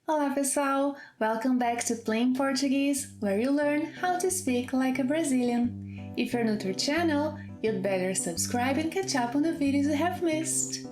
Olá pessoal! Welcome back to Plain Portuguese, where you learn how to speak like a Brazilian. If you're new to our channel, you'd better subscribe and catch up on the videos you have missed.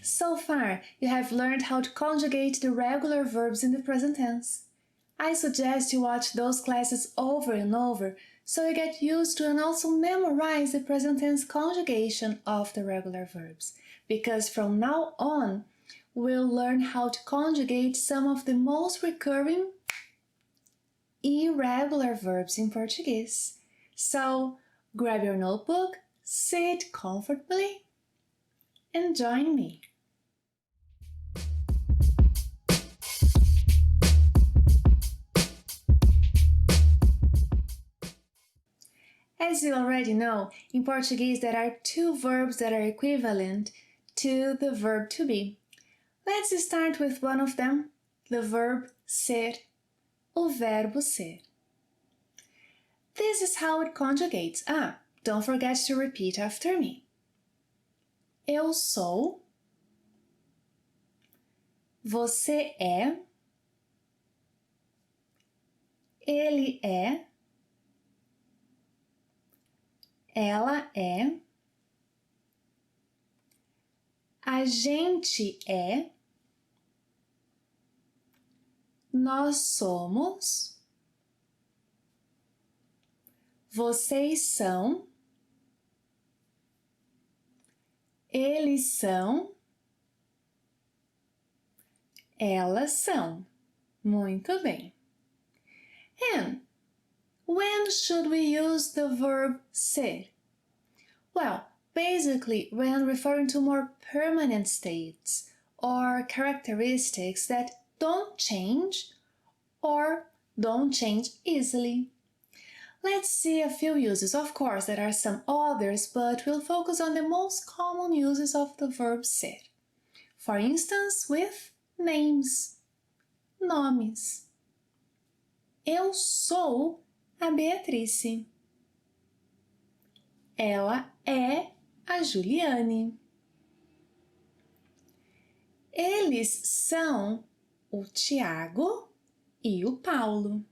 So far, you have learned how to conjugate the regular verbs in the present tense. I suggest you watch those classes over and over so you get used to and also memorize the present tense conjugation of the regular verbs, because from now on, we'll learn how to conjugate some of the most recurring irregular verbs in Portuguese. So, grab your notebook, sit comfortably, and join me. As you already know, in Portuguese there are two verbs that are equivalent to the verb to be. Let's start with one of them, the verb ser, o verbo ser. This is how it conjugates. Don't forget to repeat after me. Eu sou, você é, ele é, ela é, a gente é, nós somos, vocês são, eles são, elas são. Muito bem. And when should we use the verb ser? Well, basically when referring to more permanent states or characteristics that don't change or don't change easily. Let's see a few uses. Of course, there are some others, but we'll focus on the most common uses of the verb ser. For instance, with names, nomes. Eu sou a Beatrice. Ela é a Juliane. Eles são o Tiago e o Paulo.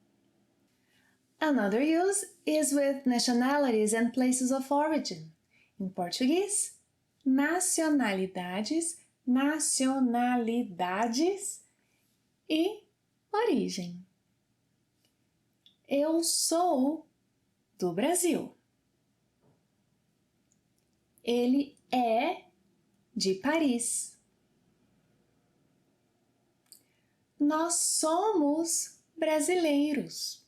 Another use is with nationalities and places of origin. Em português, nacionalidades, nacionalidades e origem. Eu sou do Brasil. Ele é de Paris. Nós somos brasileiros.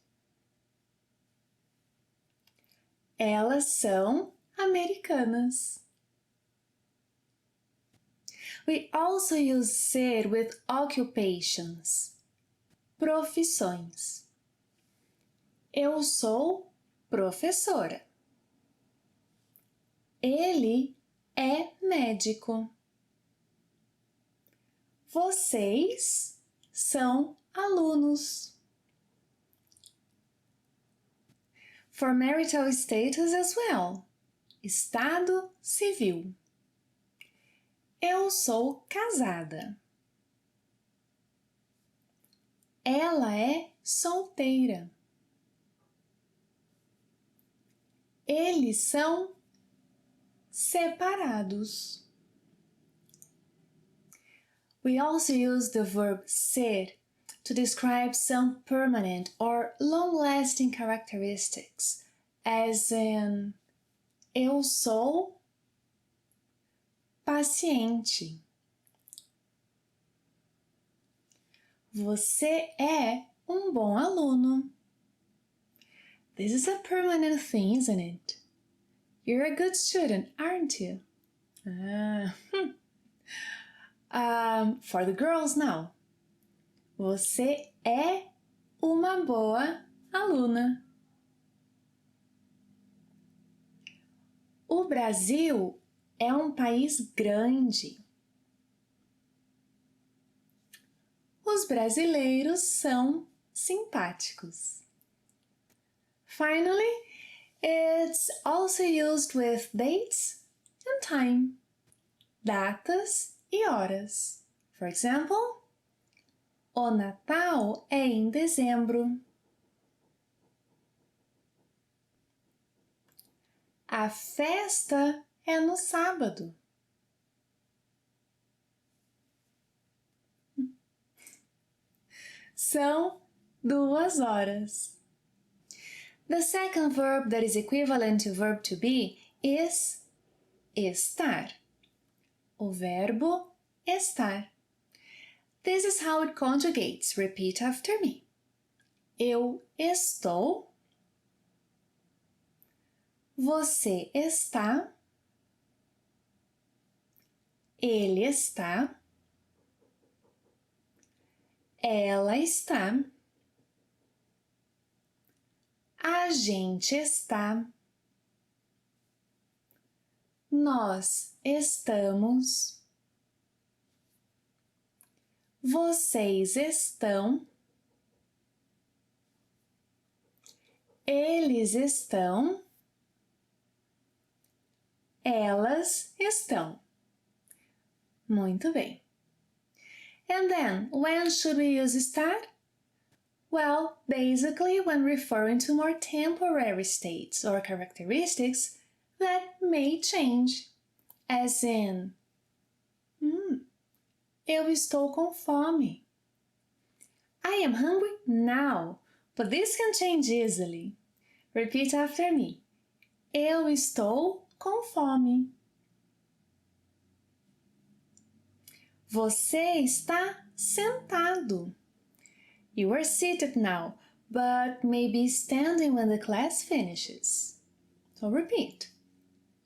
Elas são americanas. We also use ser with occupations, profissões. Eu sou professora. Ele é médico. Vocês são alunos. For marital status as well. Estado civil. Eu sou casada. Ela é solteira. Eles são separados. We also use the verb ser to describe some permanent or long-lasting characteristics, as in, eu sou paciente. Você é um bom aluno. This is a permanent thing, isn't it? You're a good student, aren't you? For the girls now. Você é uma boa aluna. O Brasil é um país grande. Os brasileiros são simpáticos. Finally, it's also used with dates and time. Datas e horas. For example, o Natal é em dezembro. A festa é no sábado. São 2 horas. The second verb that is equivalent to verb to be is estar. O verbo estar. This is how it conjugates. Repeat after me. Eu estou. Você está. Ele está. Ela está. A gente está. Nós estamos. Vocês estão. Eles estão. Elas estão. Muito bem. And then, when should we use estar? Well, basically when referring to more temporary states or characteristics that may change. As in, eu estou com fome. I am hungry now, but this can change easily. Repeat after me. Eu estou com fome. Você está sentado. You are seated now, but maybe standing when the class finishes. So repeat.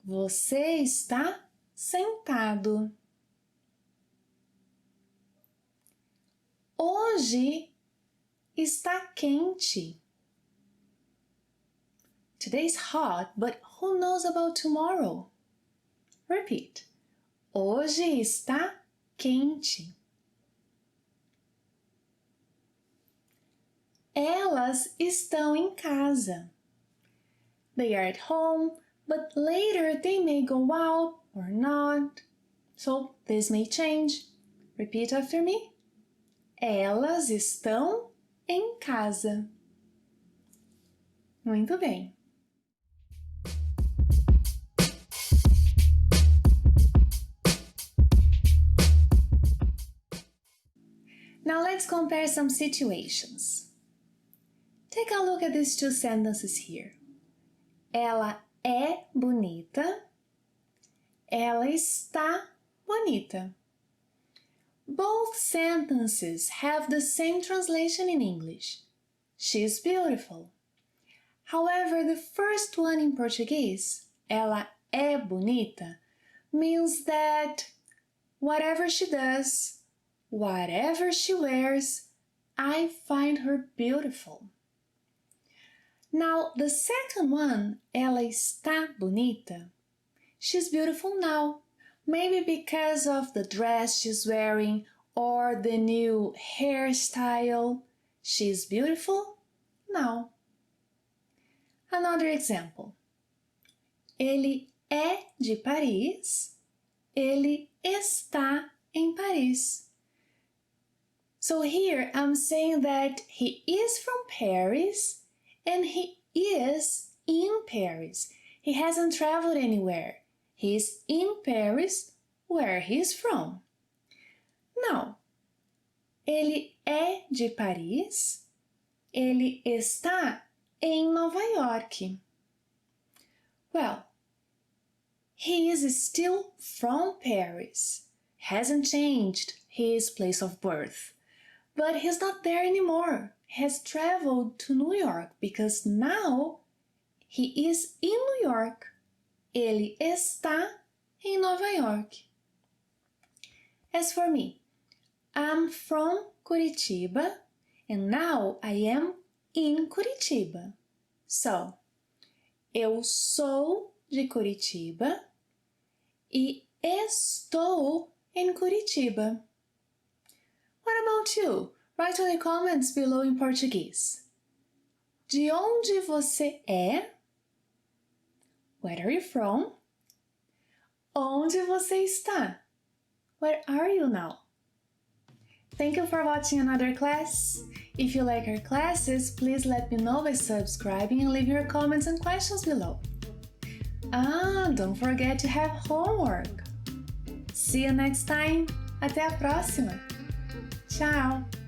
Você está sentado. Hoje está quente. Today's hot, but who knows about tomorrow? Repeat. Hoje está quente. Elas estão em casa. They are at home, but later they may go out or not. So this may change. Repeat after me. Elas estão em casa. Muito bem. Now let's compare some situations. Take a look at these two sentences here. Ela é bonita. Ela está bonita. Both sentences have the same translation in English. She's beautiful. However, the first one in Portuguese, ela é bonita, means that whatever she does, whatever she wears, I find her beautiful. Now, the second one, ela está bonita, she's beautiful now, maybe because of the dress she's wearing or the new hairstyle. She's beautiful now. Another example. Ele é de Paris. Ele está em Paris. So here I'm saying that he is from Paris and he is in Paris. He hasn't traveled anywhere. He's in Paris, where he's from. Now, ele é de Paris. Ele está em Nova York. Well, he is still from Paris. Hasn't changed his place of birth. But he's not there anymore. He has traveled to New York because now he is in New York. Ele está em Nova York. As for me, I'm from Curitiba and now I am in Curitiba. So, eu sou de Curitiba e estou em Curitiba. What about you? Write in the comments below in Portuguese. De onde você é? Where are you from? Onde você está? Where are you now? Thank you for watching another class. If you like our classes, please let me know by subscribing and leave your comments and questions below. Don't forget to have homework. See you next time. Até a próxima. Tchau!